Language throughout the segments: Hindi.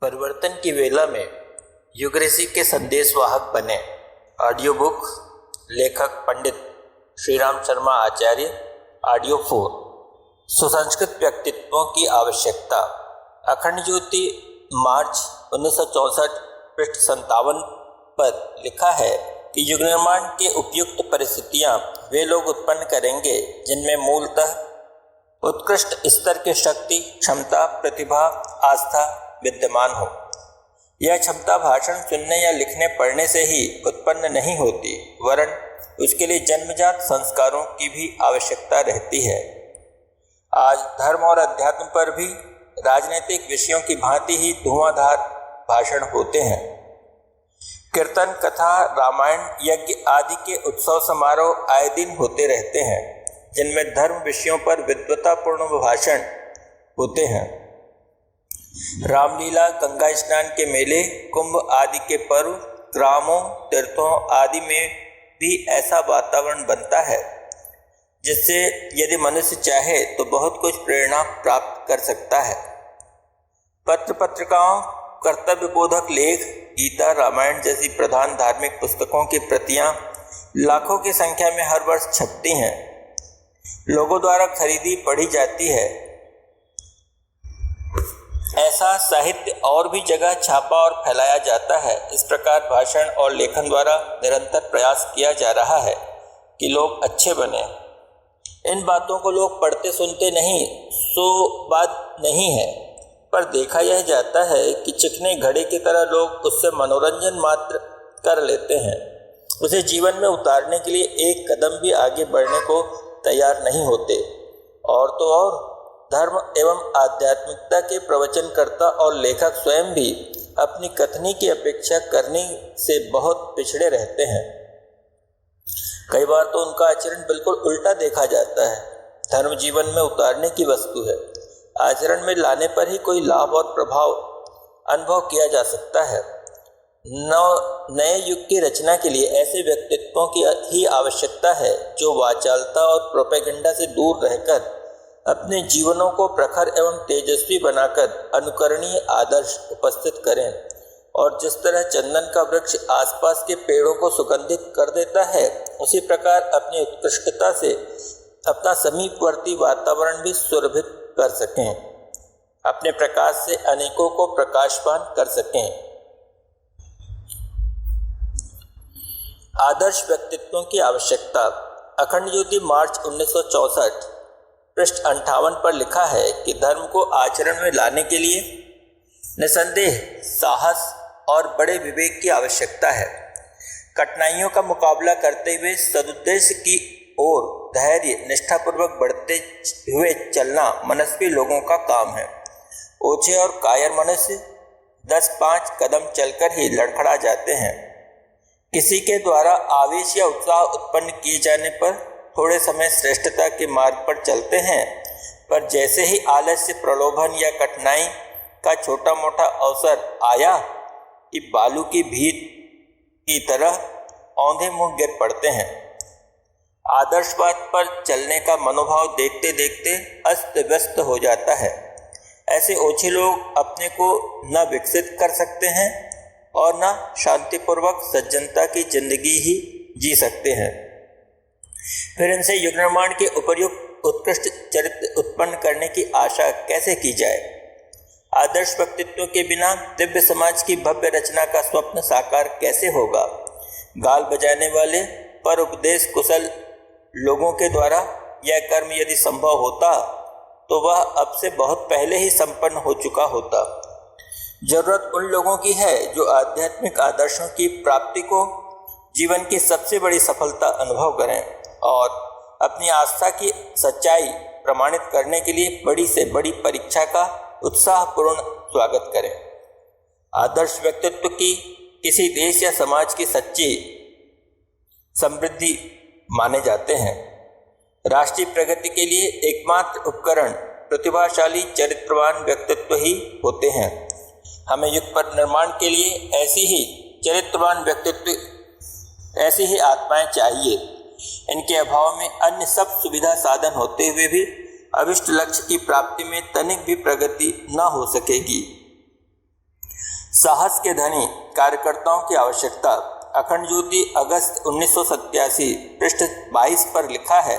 परिवर्तन की वेला में युग ऋषि के संदेशवाहक बने। ऑडियो बुक, लेखक पंडित श्रीराम शर्मा आचार्य। ऑडियो 4। सुसंस्कृत व्यक्तित्वों की आवश्यकता। अखंड ज्योति, मार्च 1964, पृष्ठ 57 पर लिखा है कि युग निर्माण के उपयुक्त परिस्थितियां वे लोग उत्पन्न करेंगे जिनमें मूलतः उत्कृष्ट स्तर की शक्ति, क्षमता, प्रतिभा, आस्था विद्यमान हो। यह क्षमता भाषण सुनने या लिखने पढ़ने से ही उत्पन्न नहीं होती, वरन उसके लिए जन्मजात संस्कारों की भी आवश्यकता रहती है। आज धर्म और अध्यात्म पर भी राजनीतिक विषयों की भांति ही धुआंधार भाषण होते हैं। कीर्तन, कथा, रामायण, यज्ञ आदि के उत्सव समारोह आए दिन होते रहते हैं, जिनमें धर्म विषयों पर विद्वतापूर्ण भाषण होते हैं। रामलीला, गंगा स्नान के मेले, कुंभ आदि के पर्व, ग्रामों, तीर्थों आदि में भी ऐसा वातावरण बनता है जिससे यदि मनुष्य चाहे तो बहुत कुछ प्रेरणा प्राप्त कर सकता है। पत्र पत्रिकाओं, कर्तव्य बोधक लेख, गीता, रामायण जैसी प्रधान धार्मिक पुस्तकों की प्रतियां लाखों की संख्या में हर वर्ष छपती हैं, लोगों द्वारा खरीदी पढ़ी जाती है। ऐसा साहित्य और भी जगह छापा और फैलाया जाता है। इस प्रकार भाषण और लेखन द्वारा निरंतर प्रयास किया जा रहा है कि लोग अच्छे बने। इन बातों को लोग पढ़ते सुनते नहीं, सो बात नहीं है, पर देखा यह जाता है कि चिकने घड़े की तरह लोग उससे मनोरंजन मात्र कर लेते हैं। उसे जीवन में उतारने के लिए एक कदम भी आगे बढ़ने को तैयार नहीं होते। और तो और धर्म एवं आध्यात्मिकता के प्रवचनकर्ता और लेखक स्वयं भी अपनी कथनी की अपेक्षा करने से बहुत पिछड़े रहते हैं। कई बार तो उनका आचरण बिल्कुल उल्टा देखा जाता है। धर्म जीवन में उतारने की वस्तु है, आचरण में लाने पर ही कोई लाभ और प्रभाव अनुभव किया जा सकता है। नए युग की रचना के लिए ऐसे व्यक्तित्वों की ही आवश्यकता है जो वाचालता और प्रोपेगेंडा से दूर रहकर अपने जीवनों को प्रखर एवं तेजस्वी बनाकर अनुकरणीय आदर्श उपस्थित करें। और जिस तरह चंदन का वृक्ष आसपास के पेड़ों को सुगंधित कर देता है, उसी प्रकार अपनी उत्कृष्टता से अपना समीपवर्ती वातावरण भी सुरभित कर सकें, अपने प्रकाश से अनेकों को प्रकाशवान कर सकें। आदर्श व्यक्तित्वों की आवश्यकता। अखंड ज्योति, मार्च 1964, पृष्ठ 58 पर लिखा है कि धर्म को आचरण में लाने के लिए निसंदेह साहस और बड़े विवेक की आवश्यकता है। कठिनाइयों का मुकाबला करते हुए सदुद्देश्य की ओर धैर्य निष्ठापूर्वक बढ़ते हुए चलना मनस्वी लोगों का काम है। ओछे और कायर मनुष्य 10-5 कदम चलकर ही लड़खड़ा जाते हैं। किसी के द्वारा आवेश या उत्साह उत्पन्न किए जाने पर थोड़े समय श्रेष्ठता के मार्ग पर चलते हैं, पर जैसे ही आलस्य, प्रलोभन या कठिनाई का छोटा मोटा अवसर आया कि बालू की भीत की तरह औंधे मुंह गिर पड़ते हैं। आदर्शवाद पर चलने का मनोभाव देखते देखते अस्त व्यस्त हो जाता है। ऐसे ओछे लोग अपने को न विकसित कर सकते हैं और न शांतिपूर्वक सज्जनता की जिंदगी ही जी सकते हैं। फिर इनसे युग निर्माण के उपर्युक्त उत्कृष्ट चरित्र उत्पन्न करने की आशा कैसे की जाए? आदर्श व्यक्तित्व के बिना दिव्य समाज की भव्य रचना का स्वप्न साकार कैसे होगा? गाल बजाने वाले पर उपदेश कुशल लोगों के द्वारा यह कर्म यदि संभव होता तो वह अब से बहुत पहले ही संपन्न हो चुका होता। जरूरत उन लोगों की है जो आध्यात्मिक आदर्शों की प्राप्ति को जीवन की सबसे बड़ी सफलता अनुभव करें और अपनी आस्था की सच्चाई प्रमाणित करने के लिए बड़ी से बड़ी परीक्षा का उत्साहपूर्ण स्वागत करें। आदर्श व्यक्तित्व की किसी देश या समाज की सच्ची समृद्धि माने जाते हैं। राष्ट्रीय प्रगति के लिए एकमात्र उपकरण प्रतिभाशाली चरित्रवान व्यक्तित्व ही होते हैं। हमें युग पर निर्माण के लिए ऐसी ही चरित्रवान व्यक्तित्व, ऐसी ही आत्माएं चाहिए। इनके अभाव में अन्य सब सुविधा साधन होते हुए भी अभिष्ट लक्ष्य की प्राप्ति में तनिक भी प्रगति न हो सकेगी। साहस के धनी कार्यकर्ताओं की आवश्यकता। अखंड ज्योति अगस्त 1987 पृष्ठ 22 पर लिखा है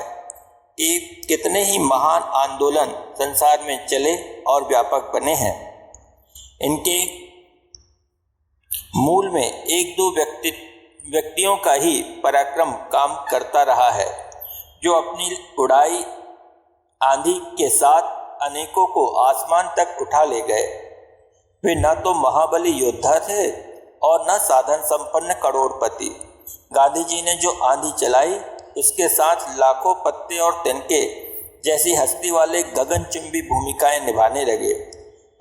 कि कितने ही महान आंदोलन संसार में चले और व्यापक बने हैं। इनके मूल में एक दो व्यक्तियों का ही पराक्रम काम करता रहा है, जो अपनी उड़ाई आंधी के साथ अनेकों को आसमान तक उठा ले गए। वे न तो महाबली योद्धा थे और न साधन संपन्न करोड़पति। गांधी जी ने जो आंधी चलाई, उसके साथ लाखों पत्ते और तिनके जैसी हस्ती वाले गगनचुंबी भूमिकाएं निभाने लगे।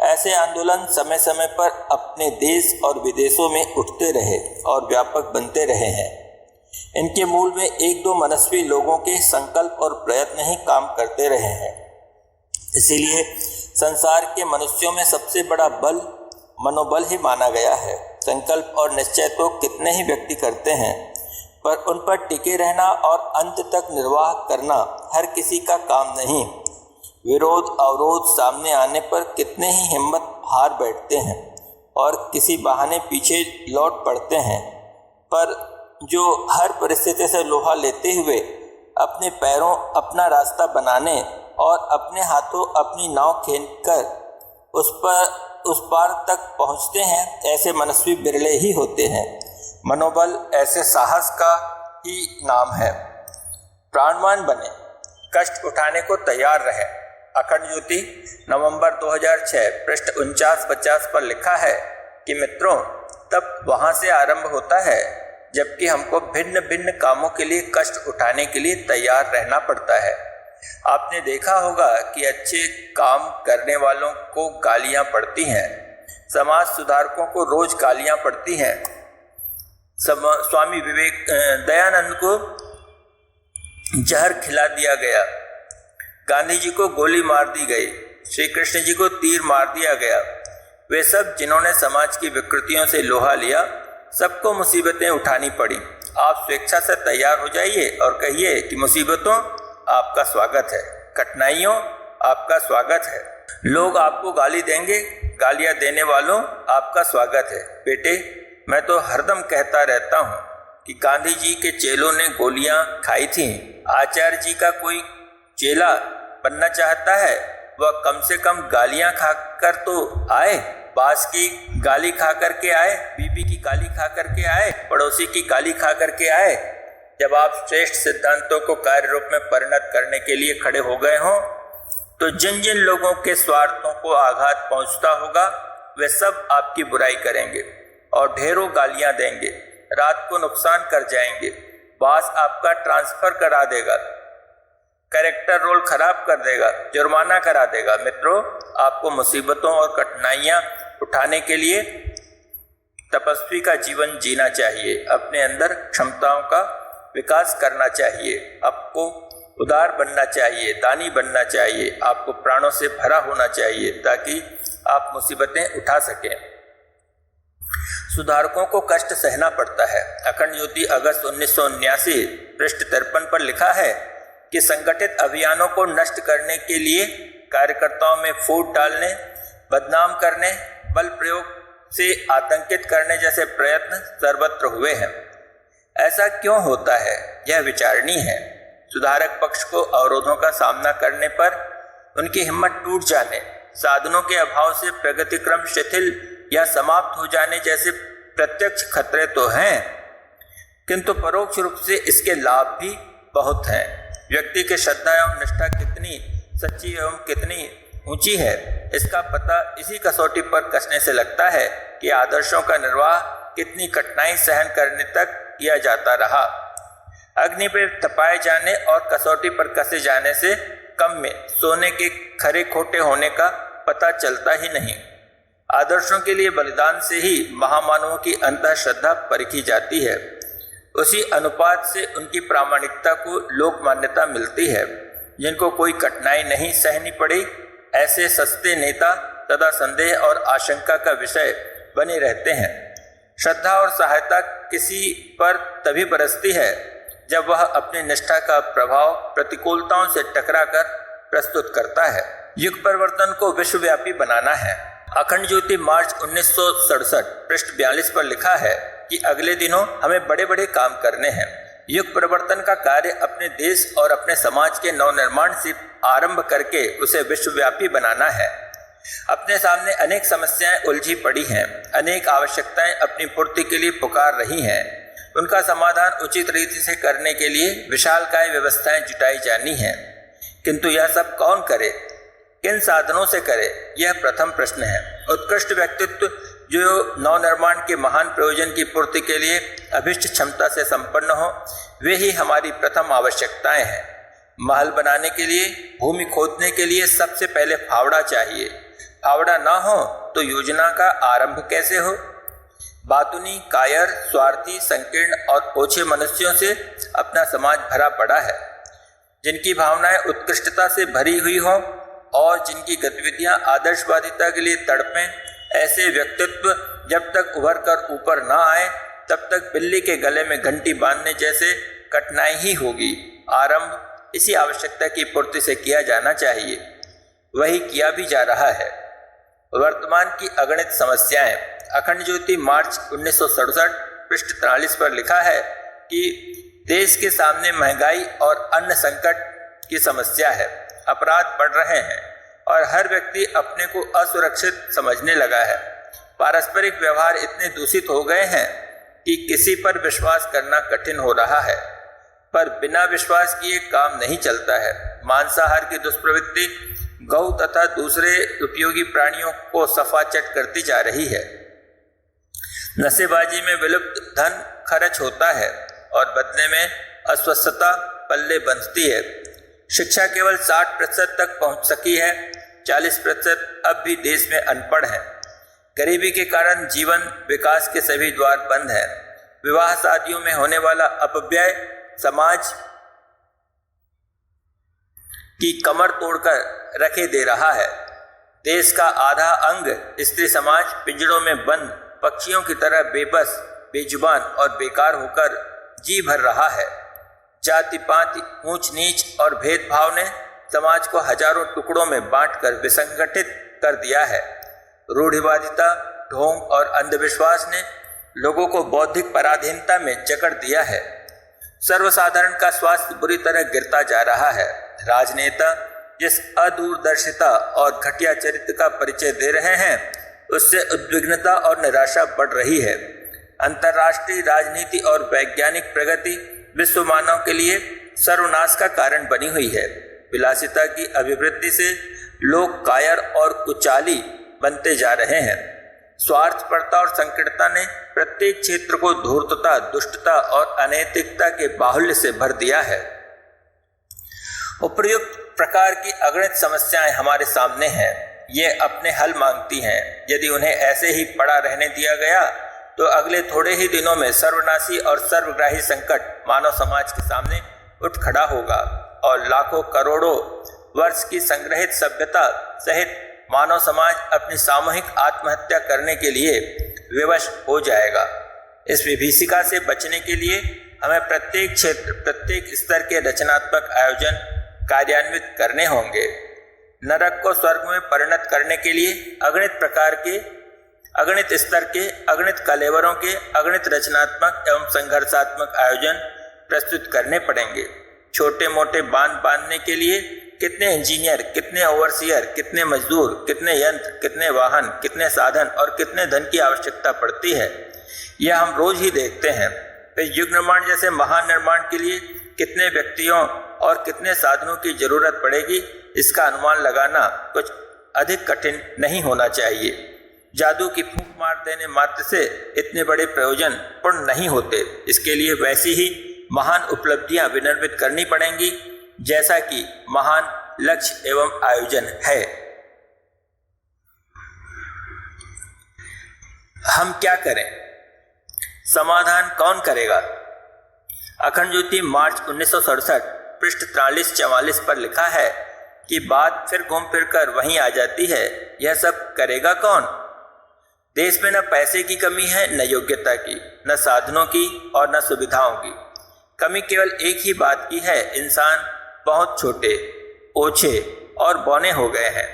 ऐसे आंदोलन समय समय पर अपने देश और विदेशों में उठते रहे और व्यापक बनते रहे हैं। इनके मूल में एक दो मनस्वी लोगों के संकल्प और प्रयत्न ही काम करते रहे हैं। इसीलिए संसार के मनुष्यों में सबसे बड़ा बल मनोबल ही माना गया है। संकल्प और निश्चय तो कितने ही व्यक्ति करते हैं, पर उन पर टिके रहना और अंत तक निर्वाह करना हर किसी का काम नहीं। विरोध अवरोध सामने आने पर कितने ही हिम्मत हार बैठते हैं और किसी बहाने पीछे लौट पड़ते हैं, पर जो हर परिस्थिति से लोहा लेते हुए अपने पैरों अपना रास्ता बनाने और अपने हाथों अपनी नाव खींचकर उस पार तक पहुंचते हैं, ऐसे मनस्वी बिरले ही होते हैं। मनोबल ऐसे साहस का ही नाम है। प्राणवान बने, कष्ट उठाने को तैयार रहे। अखंड ज्योति नवंबर 2006 पृष्ठ 49-50 पर लिखा है कि मित्रों, तब वहाँ से आरंभ होता है जबकि हमको भिन्न भिन्न कामों के लिए कष्ट उठाने के लिए तैयार रहना पड़ता है। आपने देखा होगा कि अच्छे काम करने वालों को गालियां पड़ती हैं, समाज सुधारकों को रोज गालियां पड़ती हैं। स्वामी दयानंद को जहर खिला दिया गया, गांधी जी को गोली मार दी गई, श्री कृष्ण जी को तीर मार दिया गया। वे सब जिन्होंने समाज की विकृतियों से लोहा लिया, सबको मुसीबतें उठानी पड़ी। आप स्वेच्छा से तैयार हो जाइए और कहिए कि मुसीबतों आपका स्वागत है, कठिनाइयों आपका स्वागत है। लोग आपको गाली देंगे, गालियां देने वालों आपका स्वागत है। बेटे, मैं तो हरदम कहता रहता हूँ कि गांधी जी के चेलों ने गोलियां खाई थी। आचार्य जी का कोई चेला बनना चाहता है, वह कम से कम गालियां खाकर तो आए। बास की गाली खा करके आए, बीबी की गाली खा करके आए, पड़ोसी की गाली खा करके आए। जब आप श्रेष्ठ सिद्धांतों को कार्य रूप में परिणत करने के लिए खड़े हो गए हों, तो जिन जिन लोगों के स्वार्थों को आघात पहुंचता होगा, वे सब आपकी बुराई करेंगे और ढेरों गालियां देंगे, रात को नुकसान कर जाएंगे। बास आपका ट्रांसफर करा देगा, कैरेक्टर रोल खराब कर देगा, जुर्माना करा देगा। मित्रों, आपको मुसीबतों और कठिनाइयां उठाने के लिए तपस्वी का जीवन जीना चाहिए। अपने अंदर क्षमताओं का विकास करना चाहिए। आपको उदार बनना चाहिए, दानी बनना चाहिए। आपको प्राणों से भरा होना चाहिए ताकि आप मुसीबतें उठा सकें। सुधारकों को कष्ट सहना पड़ता है। अखंड ज्योति अगस्त 1979 पृष्ठ 53 पर लिखा है कि संगठित अभियानों को नष्ट करने के लिए कार्यकर्ताओं में फूट डालने, बदनाम करने, बल प्रयोग से आतंकित करने जैसे प्रयत्न सर्वत्र हुए हैं। ऐसा क्यों होता है, यह विचारणीय है। सुधारक पक्ष को अवरोधों का सामना करने पर उनकी हिम्मत टूट जाने, साधनों के अभाव से प्रगति क्रम शिथिल या समाप्त हो जाने जैसे प्रत्यक्ष खतरे तो हैं, किंतु परोक्ष रूप से इसके लाभ भी बहुत हैं। व्यक्ति की श्रद्धा एवं निष्ठा कितनी सच्ची एवं कितनी ऊंची है, इसका पता इसी कसौटी पर कसने से लगता है कि आदर्शों का निर्वाह कितनी कठिनाई सहन करने तक किया जाता रहा। अग्नि पर तपाए जाने और कसौटी पर कसे जाने से कम में सोने के खरे खोटे होने का पता चलता ही नहीं। आदर्शों के लिए बलिदान से ही महामानवों की अंतः श्रद्धा परखी जाती है। उसी अनुपात से उनकी प्रामाणिकता को लोक मान्यता मिलती है। जिनको कोई कठिनाई नहीं सहनी पड़ी, ऐसे सस्ते नेता सदा संदेह और आशंका का विषय बने रहते हैं। श्रद्धा और सहायता किसी पर तभी बरसती है जब वह अपनी निष्ठा का प्रभाव प्रतिकूलताओं से टकराकर प्रस्तुत करता है। युग परिवर्तन को विश्वव्यापी बनाना है। अखंड ज्योति मार्च 1967 पृष्ठ 42 पर लिखा है कि अगले दिनों हमें बड़े बड़े काम करने हैं। युग परिवर्तन का कार्य अपने देश और अपने समाज के नवनिर्माण से आरंभ करके उसे विश्वव्यापी बनाना है। अपने सामने अनेक समस्याएं उलझी पड़ी हैं, अनेक आवश्यकताएं अपनी पूर्ति के लिए पुकार रही हैं। उनका समाधान उचित रीति से करने के लिए विशालकाय व्यवस्थाएं जुटाई जानी हैं। किंतु यह सब कौन करे, किन साधनों से करे, यह प्रथम प्रश्न है। उत्कृष्ट व्यक्तित्व जो नवनिर्माण के महान प्रयोजन की पूर्ति के लिए अभिष्ट क्षमता से संपन्न हो, वे ही हमारी प्रथम आवश्यकताएं हैं। महल बनाने के लिए, भूमि खोदने के लिए सबसे पहले फावड़ा चाहिए। फावड़ा ना हो तो योजना का आरंभ कैसे हो। बातूनी, कायर, स्वार्थी, संकीर्ण और ओछे मनुष्यों से अपना समाज भरा पड़ा है। जिनकी भावनाएं उत्कृष्टता से भरी हुई हो और जिनकी गतिविधियां आदर्शवादिता के लिए तड़पें, ऐसे व्यक्तित्व जब तक उभर कर ऊपर ना आए तब तक बिल्ली के गले में घंटी बांधने जैसे कठिनाई ही होगी। आरंभ इसी आवश्यकता की पूर्ति से किया जाना चाहिए, वही किया भी जा रहा है। वर्तमान की अगणित समस्याएं। अखंड ज्योति मार्च 1967 पृष्ठ 43 पर लिखा है कि देश के सामने महंगाई और अन्न संकट की समस्या है। अपराध बढ़ रहे हैं और हर व्यक्ति अपने को असुरक्षित समझने लगा है। पारस्परिक व्यवहार इतने दूषित हो गए हैं कि किसी पर विश्वास करना कठिन हो रहा है। पर बिना विश्वास किए काम नहीं चलता है। मांसाहार की दुष्प्रवृत्ति गौ तथा दूसरे उपयोगी प्राणियों को सफाचट करती जा रही है। नशेबाजी में विलुप्त धन खर्च होता है और बदले में अस्वस्थता पल्ले बंधती है। शिक्षा केवल 60% तक पहुंच सकी है, 40% अब भी देश में अनपढ़ हैं। गरीबी के कारण जीवन विकास के सभी द्वार बंद हैं। विवाह शादियों में होने वाला अपव्यय समाज की कमर तोड़कर रखे दे रहा है। देश का आधा अंग स्त्री समाज पिंजड़ों में बंद पक्षियों की तरह बेबस, बेजुबान और बेकार होकर जी भर रहा है। जाति पाति, ऊंच नीच और भेदभाव ने समाज को हजारों टुकड़ों में बांटकर विसंगठित कर दिया है। रूढ़िवादिता, ढोंग और अंधविश्वास ने लोगों को बौद्धिक पराधीनता में जकड़ दिया है। सर्वसाधारण का स्वास्थ्य बुरी तरह गिरता जा रहा है। राजनेता जिस अदूरदर्शिता और घटिया चरित्र का परिचय दे रहे हैं, उससे उद्विग्नता और निराशा बढ़ रही है। अंतर्राष्ट्रीय राजनीति और वैज्ञानिक प्रगति विश्व मानव के लिए सर्वनाश का कारण बनी हुई है। विलासिता की अभिवृद्धि से लोग कायर और कुचाली बनते जा रहे हैं। स्वार्थपरता और संकीर्णता ने प्रत्येक क्षेत्र को धूर्तता, दुष्टता और अनैतिकता के बाहुल्य से भर दिया है। उपर्युक्त प्रकार की अगणित समस्याएं हमारे सामने हैं। ये अपने हल मांगती हैं। यदि उन्हें ऐसे ही पड़ा रहने दिया गया तो अगले थोड़े ही दिनों में सर्वनाशी और सर्वग्राही संकट मानव समाज के सामने उठ खड़ा होगा और लाखों करोड़ों वर्ष की संग्रहित सभ्यता सहित मानव समाज अपनी सामूहिक आत्महत्या करने के लिए विवश हो जाएगा। इस विभीषिका से बचने के लिए हमें प्रत्येक क्षेत्र, प्रत्येक स्तर के रचनात्मक आयोजन कार्यान्वित करने होंगे। नरक को स्वर्ग में परिणत करने के लिए अगणित प्रकार के, अगणित स्तर के, अगणित कलेवरों के अगणित रचनात्मक एवं संघर्षात्मक आयोजन प्रस्तुत करने पड़ेंगे। छोटे मोटे बांध बांधने के लिए कितने इंजीनियर, कितने ओवरसियर, कितने मजदूर, कितने यंत्र, कितने वाहन, कितने साधन और कितने धन की आवश्यकता पड़ती है, यह हम रोज ही देखते हैं। फिर युग निर्माण जैसे महान निर्माण के लिए कितने व्यक्तियों और कितने साधनों की जरूरत पड़ेगी, इसका अनुमान लगाना कुछ अधिक कठिन नहीं होना चाहिए। जादू की फूंक मार देने मात्र से इतने बड़े प्रयोजन पूर्ण नहीं होते। इसके लिए वैसी ही महान उपलब्धियां विनिर्मित करनी पड़ेंगी जैसा कि महान लक्ष्य एवं आयोजन है। हम क्या करें? समाधान कौन करेगा? अखंड ज्योति मार्च 1967 पृष्ठ 43-44 पर लिखा है कि बात फिर घूम फिर कर वहीं आ जाती है। यह सब करेगा कौन? देश में न पैसे की कमी है, न योग्यता की, न साधनों की और न सुविधाओं की। कमी केवल एक ही बात की है, इंसान बहुत छोटे, ओछे और बौने हो गए हैं।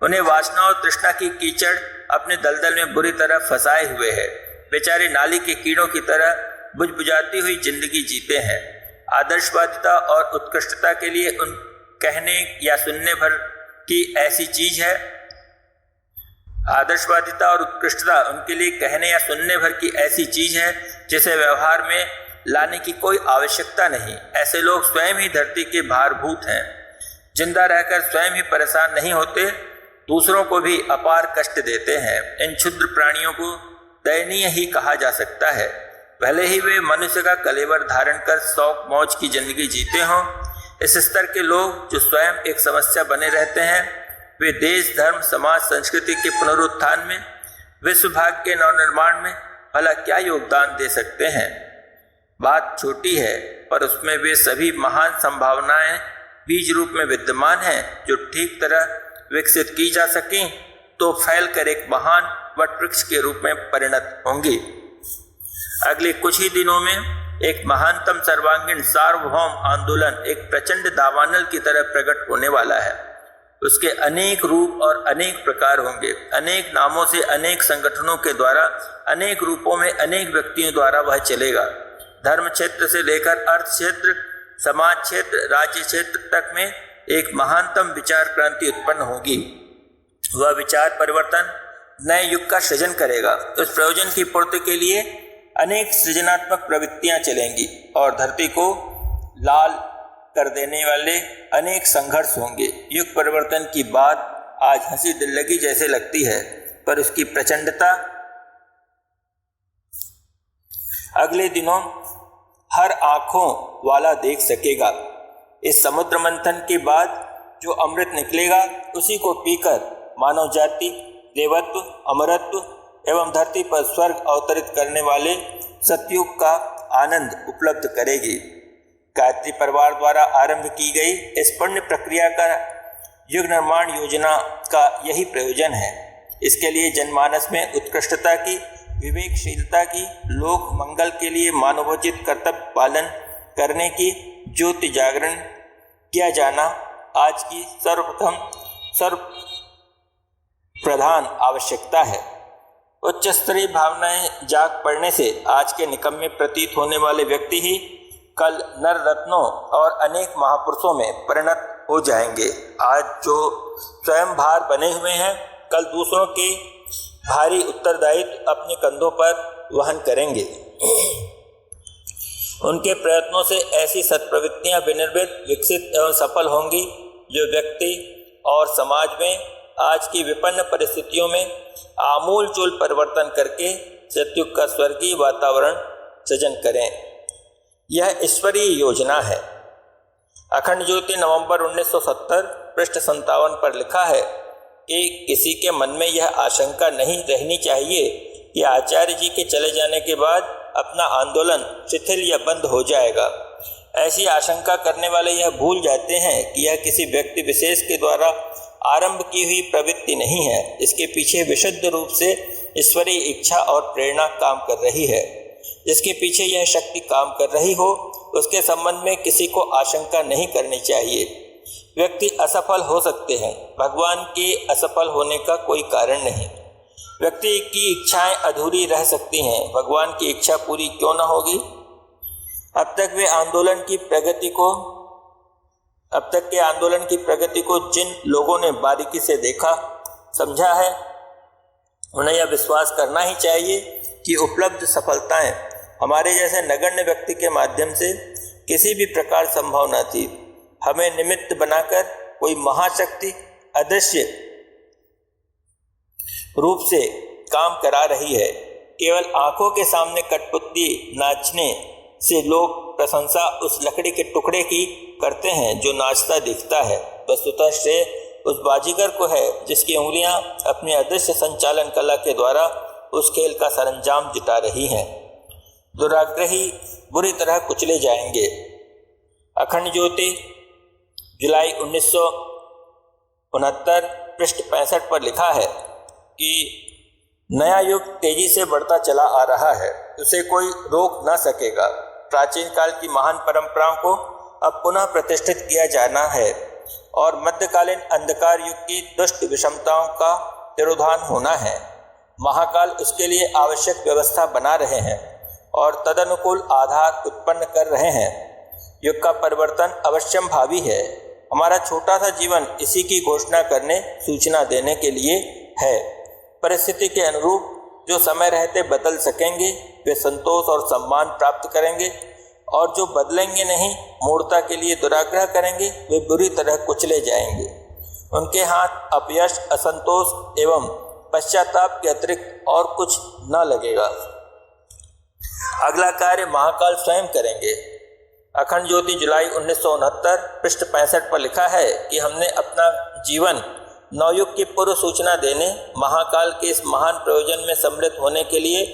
उन्हें वासना और तृष्णा की कीचड़ अपने दलदल में बुरी तरह फंसाए हुए है। बेचारे नाली के कीड़ों की तरह बुझबुझाती हुई जिंदगी जीते हैं। आदर्शवादिता और उत्कृष्टता के लिए उन कहने या सुनने भर की ऐसी चीज है। आदर्शवादिता और उत्कृष्टता उनके लिए कहने या सुनने भर की ऐसी चीज है जिसे व्यवहार में लाने की कोई आवश्यकता नहीं। ऐसे लोग स्वयं ही धरती के भारभूत हैं। जिंदा रहकर स्वयं ही परेशान नहीं होते, दूसरों को भी अपार कष्ट देते हैं। इन क्षुद्र प्राणियों को दयनीय ही कहा जा सकता है। भले ही वे मनुष्य का कलेवर धारण कर शौक मौज की जिंदगी जीते हों, इस स्तर के लोग जो स्वयं एक समस्या बने रहते हैं, वे देश, धर्म, समाज, संस्कृति के पुनरुत्थान में, विश्व भाग्य के नवनिर्माण में भला क्या योगदान दे सकते हैं। बात छोटी है, पर उसमें वे सभी महान संभावनाएं बीज रूप में विद्यमान हैं, जो ठीक तरह विकसित की जा सकें तो फैलकर एक महान वटवृक्ष के रूप में परिणत होंगी। अगले कुछ ही दिनों में एक महानतम सर्वांगीण सार्वभौम आंदोलन एक प्रचंड दावानल की तरह प्रकट होने वाला है। उसके अनेक रूप और अनेक प्रकार होंगे। अनेक नामों से, अनेक संगठनों के द्वारा, अनेक रूपों में, अनेक व्यक्तियों द्वारा वह चलेगा। धर्म क्षेत्र से लेकर अर्थ क्षेत्र, समाज क्षेत्र, राज्य क्षेत्र तक में एक महानतम विचार क्रांति उत्पन्न होगी। वह विचार परिवर्तन नए युग का सृजन करेगा। उस प्रयोजन की पूर्ति के लिए अनेक सृजनात्मक प्रवृत्तियां चलेंगी और धरती को लाल कर देने वाले अनेक संघर्ष होंगे। युग परिवर्तन की बात आज हंसी दिल लगी जैसे लगती है, पर उसकी प्रचंडता अगले दिनों हर आंखों वाला देख सकेगा। इस समुद्र मंथन के बाद जो अमृत निकलेगा, उसी को पीकर मानव जाति देवत्व, अमरत्व एवं धरती पर स्वर्ग अवतरित करने वाले सतयुग का आनंद उपलब्ध करेगी। गायत्री परिवार द्वारा आरंभ की गई इस पुण्य प्रक्रिया का युग निर्माण योजना का यही प्रयोजन है। इसके लिए जनमानस में उत्कृष्टता की, विवेकशीलता की, लोक मंगल के लिए मानवोचित कर्तव्य पालन करने की ज्योति जागरण किया जाना आज की सर्व प्रधान आवश्यकता है। उच्च स्तरीय भावनाएं जाग पड़ने से आज के निकम्मे प्रतीत होने वाले व्यक्ति ही कल नर रत्नों और अनेक महापुरुषों में परिणत हो जाएंगे। आज जो स्वयं भार बने हुए हैं, कल दूसरों के भारी उत्तरदायित्व अपने कंधों पर वहन करेंगे। उनके प्रयत्नों से ऐसी सत्प्रवृत्तियां विनिर्मित, विकसित एवं सफल होंगी जो व्यक्ति और समाज में आज की विपन्न परिस्थितियों में आमूल चूल परिवर्तन करके सतयुग का स्वर्गीय वातावरण सृजन करें। यह ईश्वरीय योजना है। अखंड ज्योति नवंबर 1970 पृष्ठ 57 पर लिखा है कि किसी के मन में यह आशंका नहीं रहनी चाहिए कि आचार्य जी के चले जाने के बाद अपना आंदोलन शिथिल या बंद हो जाएगा। ऐसी आशंका करने वाले यह भूल जाते हैं कि यह किसी व्यक्ति विशेष के द्वारा आरंभ की हुई प्रवृत्ति नहीं है। इसके पीछे विशुद्ध रूप से ईश्वरीय इच्छा और प्रेरणा काम कर रही है। जिसके पीछे यह शक्ति काम कर रही हो, उसके संबंध में किसी को आशंका नहीं करनी चाहिए। व्यक्ति असफल हो सकते हैं, भगवान के असफल होने का कोई कारण नहीं। व्यक्ति की इच्छाएं अधूरी रह सकती हैं, भगवान की इच्छा पूरी क्यों न होगी। अब तक के आंदोलन की प्रगति को जिन लोगों ने बारीकी से देखा, समझा है, उन्हें यह विश्वास करना ही चाहिए कि उपलब्ध सफलताएं हमारे जैसे नगण्य व्यक्ति के माध्यम से किसी भी प्रकार संभव न थी। हमें निमित्त बनाकर कोई महाशक्ति अदृश्य रूप से काम करा रही है। केवल आंखों के सामने कठपुतली नाचने से लोग प्रशंसा उस लकड़ी के टुकड़े की करते हैं जो नाचता दिखता है। वस्तुतः श्रेय उस बाजीगर को है जिसकी उंगलियां अपनी अदृश्य संचालन कला के द्वारा उस खेल का सरंजाम जुटा रही हैं। दुराग्रही बुरी तरह कुचले जाएंगे। अखंड ज्योति जुलाई 1969 पृष्ठ 65 पर लिखा है कि नया युग तेजी से बढ़ता चला आ रहा है, उसे कोई रोक न सकेगा। प्राचीन काल की महान परंपराओं को अब पुनः प्रतिष्ठित किया जाना है। और मध्यकालीन अंधकार युग की दुष्ट विषमताओं का तिरोधान होना है। महाकाल उसके लिए आवश्यक व्यवस्था बना रहे हैं और तदनुकूल आधार उत्पन्न कर रहे हैं। युग का परिवर्तन अवश्यम भावी है। हमारा छोटा सा जीवन इसी की घोषणा करने, सूचना देने के लिए है। परिस्थिति के अनुरूप जो समय रहते बदल सकेंगे वे संतोष और सम्मान प्राप्त करेंगे, और जो बदलेंगे नहीं, मूर्खता के लिए दुराग्रह करेंगे, वे बुरी तरह कुचले जाएंगे। उनके हाथ अपयश, असंतोष एवं पश्चाताप के अतिरिक्त और कुछ न लगेगा। अगला कार्य महाकाल स्वयं करेंगे। अखंड ज्योति जुलाई 1969 पृष्ठ 65 पर लिखा है कि हमने अपना जीवन नवयुग की पूर्व सूचना देने, महाकाल के इस महान प्रयोजन में सम्मिलित होने के लिए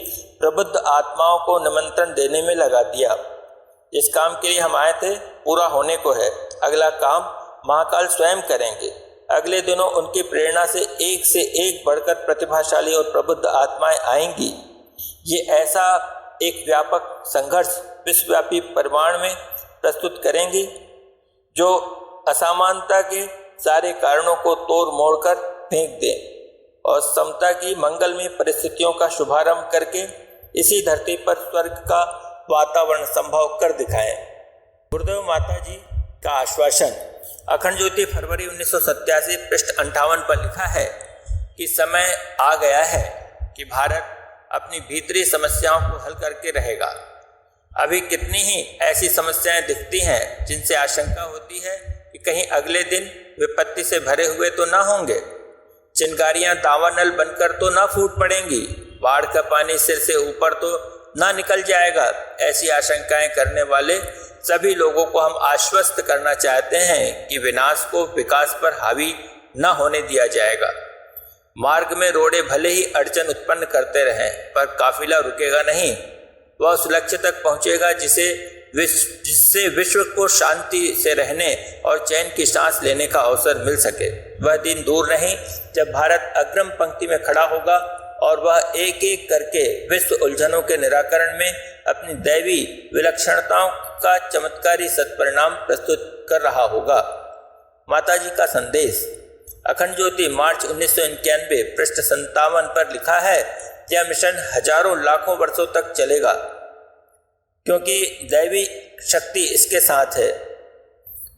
प्रबुद्ध आत्माओं को निमंत्रण देने में लगा दिया। इस काम के लिए हम आए थे, पूरा होने को है। अगला काम महाकाल स्वयं करेंगे। अगले दिनों उनकी प्रेरणा से एक बढ़कर प्रतिभाशाली और प्रबुद्ध आत्माएं आएंगी। ये ऐसा एक व्यापक संघर्ष विश्वव्यापी परिमाण में प्रस्तुत करेंगी जो असमानता के सारे कारणों को तोड़ मोड़ कर फेंक दें और समता की मंगलमय परिस्थितियों का शुभारंभ करके इसी धरती पर स्वर्ग का वातावरण संभव कर दिखाएं। गुरुदेव माता जी का आश्वासन। अखंड ज्योति फरवरी 1987 पृष्ठ 58 पर लिखा है कि समय आ गया है कि भारत अपनी भीतरी समस्याओं को हल करके रहेगा। अभी कितनी ही ऐसी समस्याएं दिखती हैं जिनसे आशंका होती है कि कहीं अगले दिन विपत्ति से भरे हुए तो ना होंगे, चिंगारियां दावानल बनकर तो ना फूट पड़ेंगी, बाढ़ का पानी सिर से ऊपर तो ना निकल जाएगा। ऐसी आशंकाएं करने वाले सभी लोगों को हम आश्वस्त करना चाहते हैं कि विनाश को विकास पर हावी न होने दिया जाएगा। मार्ग में रोड़े भले ही अड़चन उत्पन्न करते रहें, पर काफिला रुकेगा नहीं। वह उस लक्ष्य तक पहुंचेगा जिससे विश्व को शांति से रहने और चैन की सांस लेने का अवसर मिल सके। वह दिन दूर नहीं जब भारत अग्रिम पंक्ति में खड़ा होगा और वह एक एक करके विश्व उलझनों के निराकरण में अपनी दैवी विलक्षणताओं का चमत्कारी सत्परिणाम प्रस्तुत कर रहा होगा। माता जी का संदेश। अखंड ज्योति मार्च 1991 पृष्ठ 57 पर लिखा है, यह मिशन हजारों लाखों वर्षों तक चलेगा क्योंकि दैवी शक्ति इसके साथ है।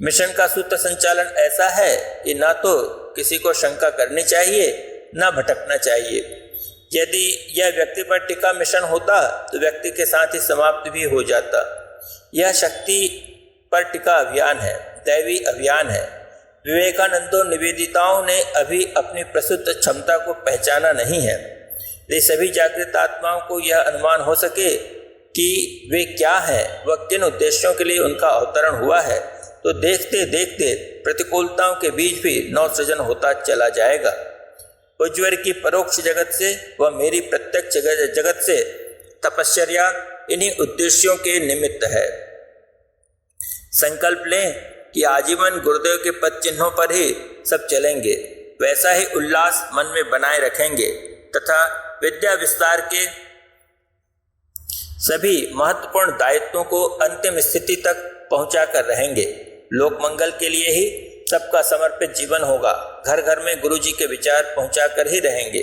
मिशन का सूत्र संचालन ऐसा है कि ना तो किसी को शंका करनी चाहिए, ना भटकना चाहिए। यदि यह व्यक्ति पर टिका मिशन होता तो व्यक्ति के साथ ही समाप्त भी हो जाता। यह शक्ति पर टिका अभियान है, दैवी अभियान है। विवेकानंदों निवेदिताओं ने अभी अपनी प्रसिद्ध क्षमता को पहचाना नहीं है। ये सभी जागृत आत्माओं को यह अनुमान हो सके कि वे क्या हैं, वह किन उद्देश्यों के लिए उनका अवतरण हुआ है, तो देखते देखते प्रतिकूलताओं के बीच भी नवसृजन होता चला जाएगा। उज्ज्वर की परोक्ष जगत से व मेरी प्रत्यक्ष जगत से तपश्चर्या इन्हीं उद्देश्यों के निमित्त है। संकल्प लें कि आजीवन गुरुदेव के पद चिन्हों पर ही सब चलेंगे। वैसा ही उल्लास मन में बनाए रखेंगे तथा विद्या विस्तार के सभी महत्वपूर्ण दायित्वों को अंतिम स्थिति तक पहुंचा कर रहेंगे। लोक मंगल के लिए ही सबका समर्पित जीवन होगा। घर घर में गुरु जी के विचार पहुंचा कर ही रहेंगे।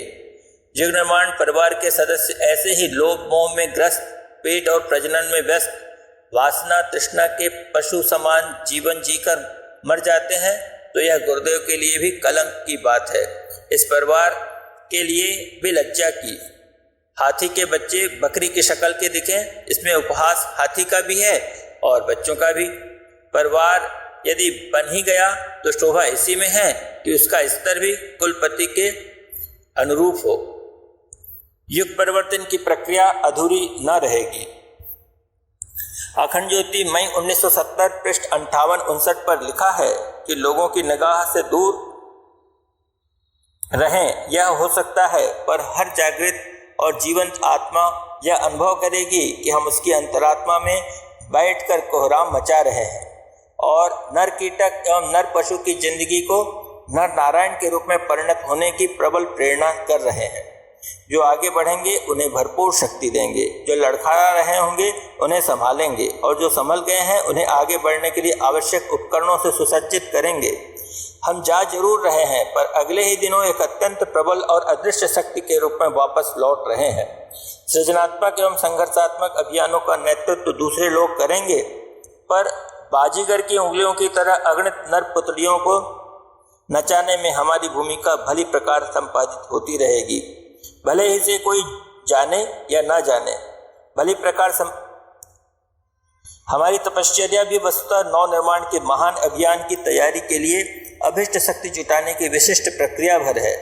युग निर्माण परिवार के सदस्य ऐसे ही लोभ मोह में ग्रस्त, पेट और प्रजनन में व्यस्त, वासना तृष्णा के पशु समान जीवन जीकर मर जाते हैं तो यह गुरुदेव के लिए भी कलंक की बात है। इस परिवार के लिए भी लज्जा की। हाथी के बच्चे बकरी की शक्ल के दिखें, इसमें उपहास हाथी का भी है और बच्चों का भी। परिवार यदि बन ही गया तो शोभा इसी में है कि उसका स्तर भी कुलपति के अनुरूप हो। युग परिवर्तन की प्रक्रिया अधूरी न रहेगी। अखंड ज्योति मई 1970 पृष्ठ 58-59 पर लिखा है कि लोगों की निगाह से दूर रहें यह हो सकता है, पर हर जागृत और जीवंत आत्मा यह अनुभव करेगी कि हम उसकी अंतरात्मा में बैठकर कोहराम मचा रहे हैं और नर कीटक एवं नर पशु की जिंदगी को नर नारायण के रूप में परिणत होने की प्रबल प्रेरणा कर रहे हैं। जो आगे बढ़ेंगे उन्हें भरपूर शक्ति देंगे, जो लड़खड़ा रहे होंगे उन्हें संभालेंगे और जो संभल गए हैं उन्हें आगे बढ़ने के लिए आवश्यक उपकरणों से सुसज्जित करेंगे। हम जा जरूर रहे हैं, पर अगले ही दिनों एक अत्यंत प्रबल और अदृश्य शक्ति के रूप में वापस लौट रहे हैं। सृजनात्मक एवं संघर्षात्मक अभियानों का नेतृत्व दूसरे लोग करेंगे, पर बाजीगर की उंगलियों की तरह अगणित नर पुतलियों को नचाने में हमारी भूमिका भली प्रकार संपादित होती रहेगी। भले ही से कोई जाने या ना जाने, भली प्रकार हमारी तपश्चर्या भी वस्तुतः नव निर्माण के महान अभियान की तैयारी के लिए अभिष्ट शक्ति जुटाने की विशिष्ट प्रक्रिया भर है।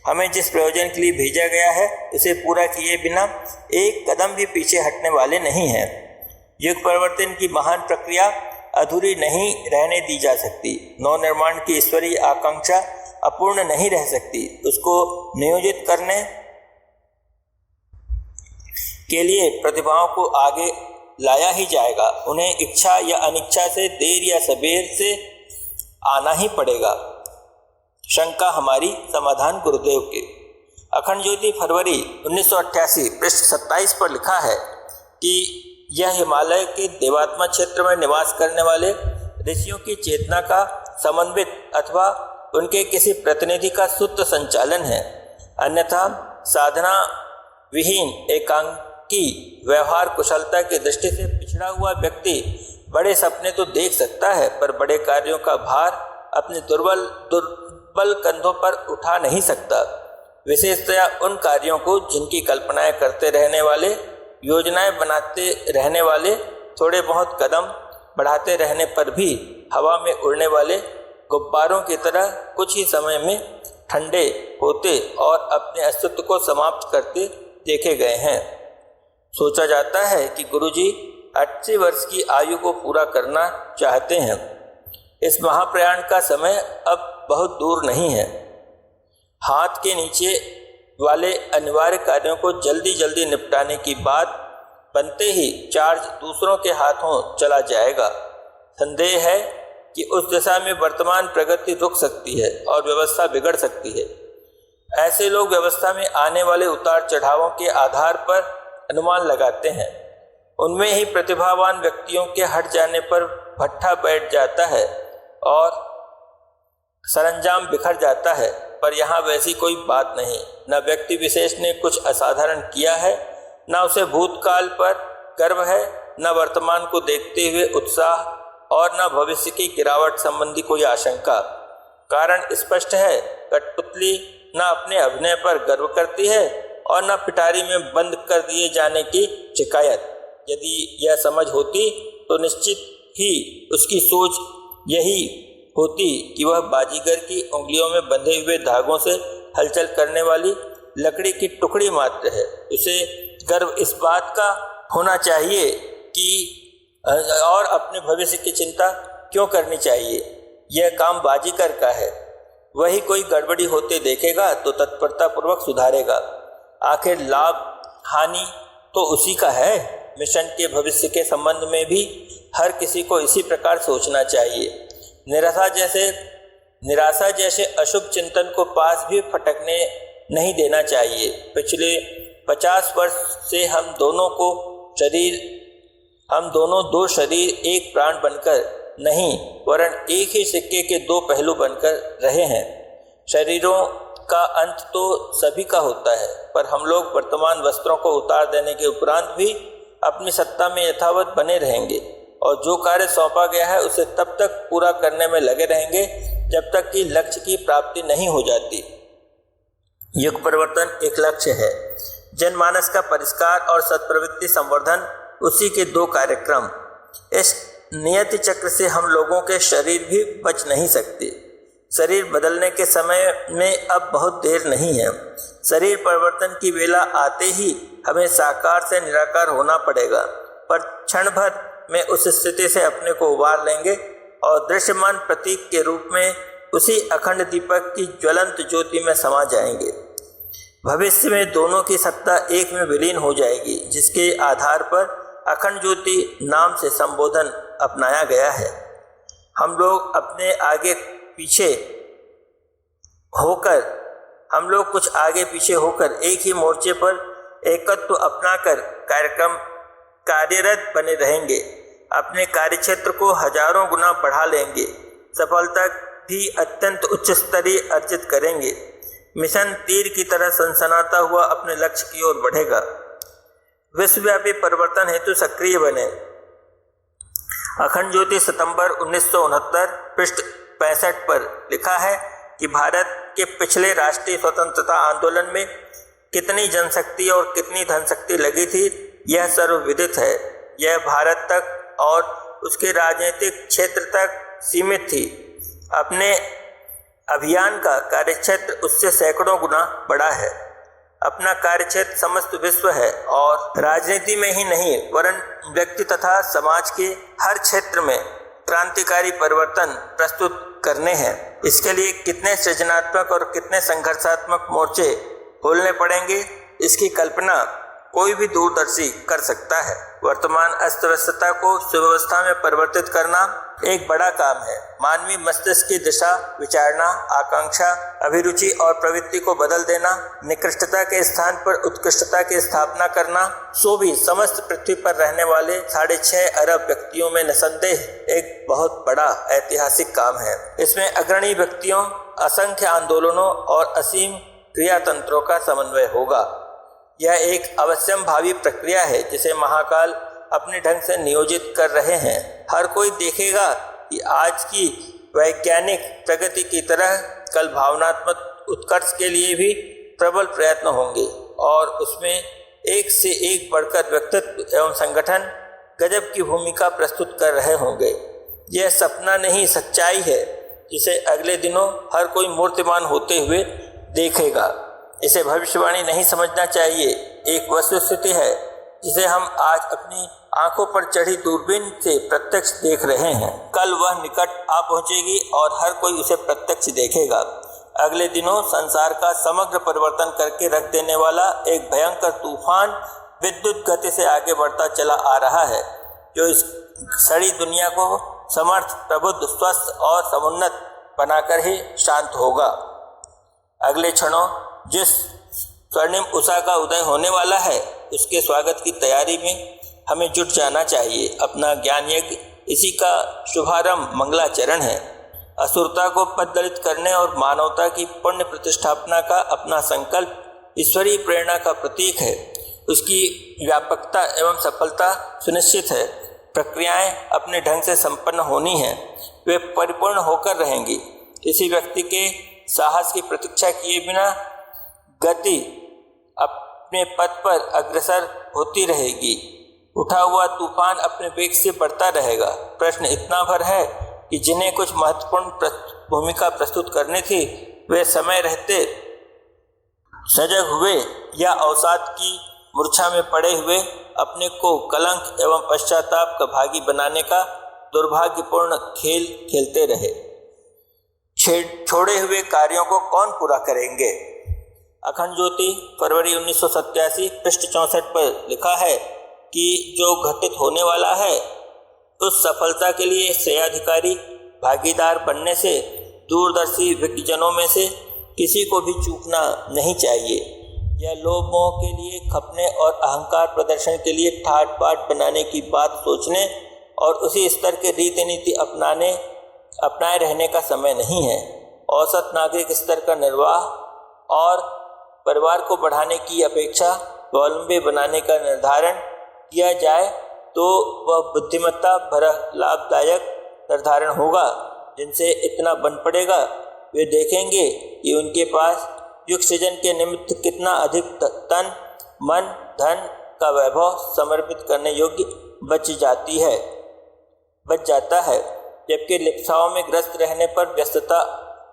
हमें जिस प्रयोजन के लिए भेजा गया है, उसे पूरा किए बिना एक कदम भी पीछे हटने वाले नहीं हैं। युग परिवर्तन की महान प्रक्रिया अधूरी नहीं रहने दी जा सकती। नव निर्माण की ईश्वरीय आकांक्षा अपूर्ण नहीं रह सकती। उसको नियोजित करने के लिए प्रतिभाओं को आगे लाया ही जाएगा। उन्हें इच्छा या अनिच्छा से देर या सबेर से आना ही पड़ेगा। शंका हमारी समाधान गुरुदेव के। अखंड ज्योति फरवरी 1988 पृष्ठ 27 पर लिखा है कि यह हिमालय के देवात्मा क्षेत्र में निवास करने वाले ऋषियों की चेतना का समन्वित अथवा उनके किसी प्रतिनिधि का सुप्त संचालन है। अन्यथा साधना विहीन एकांकी व्यवहार कुशलता की दृष्टि से पिछड़ा हुआ व्यक्ति बड़े सपने तो देख सकता है, पर बड़े कार्यों का भार अपने दुर्बल कंधों पर उठा नहीं सकता। विशेषतया उन कार्यों को जिनकी कल्पनाएं करते रहने वाले, योजनाएं बनाते रहने वाले, थोड़े बहुत कदम बढ़ाते रहने पर भी हवा में उड़ने वाले गुब्बारों की तरह कुछ ही समय में ठंडे होते और अपने अस्तित्व को समाप्त करते देखे गए हैं। सोचा जाता है कि गुरुजी 80 वर्ष की आयु को पूरा करना चाहते हैं। इस महाप्रयाण का समय अब बहुत दूर नहीं है। हाथ के नीचे वाले अनिवार्य कार्यों को जल्दी जल्दी निपटाने की बात बनते ही चार्ज दूसरों के हाथों चला जाएगा। संदेह है कि उस दिशा में वर्तमान प्रगति रुक सकती है और व्यवस्था बिगड़ सकती है। ऐसे लोग व्यवस्था में आने वाले उतार चढ़ावों के आधार पर अनुमान लगाते हैं। उनमें ही प्रतिभावान व्यक्तियों के हट जाने पर भट्ठा बैठ जाता है और सरंजाम बिखर जाता है, पर यहाँ वैसी कोई बात नहीं। न व्यक्ति विशेष ने कुछ असाधारण किया है, न उसे भूतकाल पर गर्व है, न वर्तमान को देखते हुए उत्साह और न भविष्य की गिरावट संबंधी कोई आशंका। कारण स्पष्ट है, कठपुतली न अपने अभिनय पर गर्व करती है और न पिटारी में बंद कर दिए जाने की शिकायत। यदि यह समझ होती तो निश्चित ही उसकी सोच यही होती कि वह बाजीगर की उंगलियों में बंधे हुए धागों से हलचल करने वाली लकड़ी की टुकड़ी मात्र है। उसे गर्व इस बात का होना चाहिए कि और अपने भविष्य की चिंता क्यों करनी चाहिए। यह काम बाजीगर का है। वही कोई गड़बड़ी होते देखेगा तो तत्परता पूर्वक सुधारेगा। आखिर लाभ हानि तो उसी का है। मिशन के भविष्य के संबंध में भी हर किसी को इसी प्रकार सोचना चाहिए। निराशा जैसे अशुभ चिंतन को पास भी फटकने नहीं देना चाहिए। पिछले 50 वर्ष से हम दोनों दो शरीर एक प्राण बनकर नहीं, वरन एक ही सिक्के के दो पहलू बनकर रहे हैं। शरीरों का अंत तो सभी का होता है, पर हम लोग वर्तमान वस्त्रों को उतार देने के उपरांत भी अपनी सत्ता में यथावत बने रहेंगे और जो कार्य सौंपा गया है उसे तब तक पूरा करने में लगे रहेंगे जब तक कि लक्ष्य की प्राप्ति नहीं हो जाती। युग परिवर्तन एक लक्ष्य है। जनमानस का परिष्कार और सत्प्रवृत्ति संवर्धन उसी के दो कार्यक्रम। इस नियति चक्र से हम लोगों के शरीर भी बच नहीं सकते। शरीर बदलने के समय में अब बहुत देर नहीं है। शरीर परिवर्तन की वेला आते ही हमें साकार से निराकार होना पड़ेगा, पर क्षण भर में उस स्थिति से अपने को उबार लेंगे और दृश्यमान प्रतीक के रूप में उसी अखंड दीपक की ज्वलंत ज्योति में समा जाएंगे। भविष्य में दोनों की सत्ता एक में विलीन हो जाएगी, जिसके आधार पर अखंड ज्योति नाम से संबोधन अपनाया गया है। हम लोग कुछ आगे पीछे होकर एक ही मोर्चे पर एकत्व अपनाकर कार्यरत बने रहेंगे। अपने कार्यक्षेत्र को हजारों गुना बढ़ा लेंगे। सफलता भी अत्यंत उच्च स्तरीय अर्जित करेंगे। मिशन तीर की तरह सनसनाता हुआ अपने लक्ष्य की ओर बढ़ेगा। विश्वव्यापी परिवर्तन हेतु सक्रिय बने। अखंड ज्योति सितंबर 1969 पृष्ठ 65 पर लिखा है कि भारत के पिछले राष्ट्रीय स्वतंत्रता आंदोलन में कितनी जनशक्ति और कितनी धनशक्ति लगी थी यह सर्वविदित है। यह भारत तक और उसके राजनीतिक क्षेत्र तक सीमित थी। अपने अभियान का कार्यक्षेत्र उससे सैकड़ों गुना बड़ा है। अपना कार्यक्षेत्र समस्त विश्व है और राजनीति में ही नहीं वरन व्यक्ति तथा समाज के हर क्षेत्र में क्रांतिकारी परिवर्तन प्रस्तुत करने हैं। इसके लिए कितने सृजनात्मक और कितने संघर्षात्मक मोर्चे खोलने पड़ेंगे इसकी कल्पना कोई भी दूरदर्शी कर सकता है। वर्तमान अस्त व्यस्तता को सुव्यवस्था में परिवर्तित करना एक बड़ा काम है। मानवीय मस्तिष्क की दिशा, विचारना, आकांक्षा, अभिरुचि और प्रवृत्ति को बदल देना, निकृष्टता के स्थान पर उत्कृष्टता की स्थापना करना, सो भी समस्त पृथ्वी पर रहने वाले 6.5 अरब व्यक्तियों में निसंदेह एक बहुत बड़ा ऐतिहासिक काम है। इसमें अग्रणी व्यक्तियों, असंख्य आंदोलनों और असीम क्रियातंत्रों का समन्वय होगा। यह एक अवश्यम भावी प्रक्रिया है जिसे महाकाल अपने ढंग से नियोजित कर रहे हैं। हर कोई देखेगा कि आज की वैज्ञानिक प्रगति की तरह कल भावनात्मक उत्कर्ष के लिए भी प्रबल प्रयत्न होंगे और उसमें एक से एक बढ़कर व्यक्तित्व एवं संगठन गजब की भूमिका प्रस्तुत कर रहे होंगे। यह सपना नहीं सच्चाई है जिसे अगले दिनों हर कोई मूर्तिमान होते हुए देखेगा। इसे भविष्यवाणी नहीं समझना चाहिए, एक वस्तुस्थिति है जिसे हम आज अपनी आंखों पर चढ़ी दूरबीन से प्रत्यक्ष देख रहे हैं। कल वह निकट आ पहुंचेगी और हर कोई उसे प्रत्यक्ष देखेगा। अगले दिनों संसार का समग्र परिवर्तन करके रख देने वाला एक भयंकर तूफान विद्युत गति से आगे बढ़ता चला आ रहा है जो इस सड़ी दुनिया को समर्थ, प्रबुद्ध, स्वस्थ और समुन्नत बनाकर ही शांत होगा। अगले क्षणों जिस स्वर्णिम उषा का उदय होने वाला है उसके स्वागत की तैयारी में हमें जुट जाना चाहिए। अपना ज्ञान यज्ञ इसी का शुभारंभ मंगलाचरण है। असुरता को पददलित करने और मानवता की पुण्य प्रतिष्ठापना का अपना संकल्प ईश्वरीय प्रेरणा का प्रतीक है। उसकी व्यापकता एवं सफलता सुनिश्चित है। प्रक्रियाएं अपने ढंग से संपन्न होनी हैं, वे परिपूर्ण होकर रहेंगी। किसी व्यक्ति के साहस की प्रतीक्षा किए बिना गति अपने पथ पर अग्रसर होती रहेगी। उठा हुआ तूफान अपने वेग से बढ़ता रहेगा। प्रश्न इतना भर है कि जिन्हें कुछ महत्वपूर्ण भूमिका प्रस्तुत करनी थी वे समय रहते सजग हुए या अवसाद की मूर्छा में पड़े हुए अपने को कलंक एवं पश्चाताप का भागी बनाने का दुर्भाग्यपूर्ण खेल खेलते रहे। छोड़े हुए कार्यों को कौन पूरा करेंगे? अखंड ज्योति फरवरी 1987 पृष्ठ 64 पर लिखा है कि जो घटित होने वाला है उस सफलता के लिए श्रेयाधिकारी भागीदार बनने से दूरदर्शी विज्ञजनों में से किसी को भी चूकना नहीं चाहिए। यह लोभ मोह के लिए, खपने और अहंकार प्रदर्शन के लिए ठाट बाट बनाने की बात सोचने और उसी स्तर के रीति नीति अपनाए रहने का समय नहीं है। औसत नागरिक स्तर का निर्वाह और परिवार को बढ़ाने की अपेक्षा स्वावलंबी बनाने का निर्धारण किया जाए तो वह बुद्धिमत्ता भरा लाभदायक निर्धारण होगा। जिनसे इतना बन पड़ेगा वे देखेंगे कि उनके पास युग सृजन के निमित्त कितना अधिक तन, मन, धन का वैभव समर्पित करने योग्य बच जाता है। जबकि लिप्साओं में ग्रस्त रहने पर व्यस्तता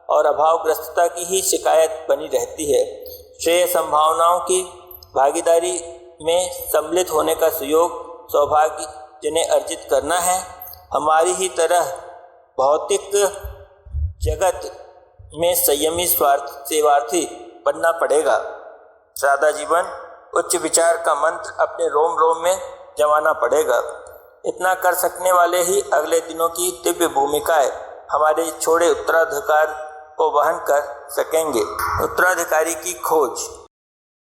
और अभावग्रस्तता की ही शिकायत बनी रहती है। श्रेय संभावनाओं की भागीदारी में सम्मिलित होने का सुयोग, सौभाग्य जिन्हें अर्जित करना है, हमारी ही तरह भौतिक जगत में संयमी सेवार्थी बनना पड़ेगा। सादा जीवन, उच्च विचार का मंत्र अपने रोम रोम में जमाना पड़ेगा। इतना कर सकने वाले ही अगले दिनों की दिव्य भूमिकाएं हमारे छोड़े उत्तराधिकार को वहन कर सकेंगे। उत्तराधिकारी की खोज।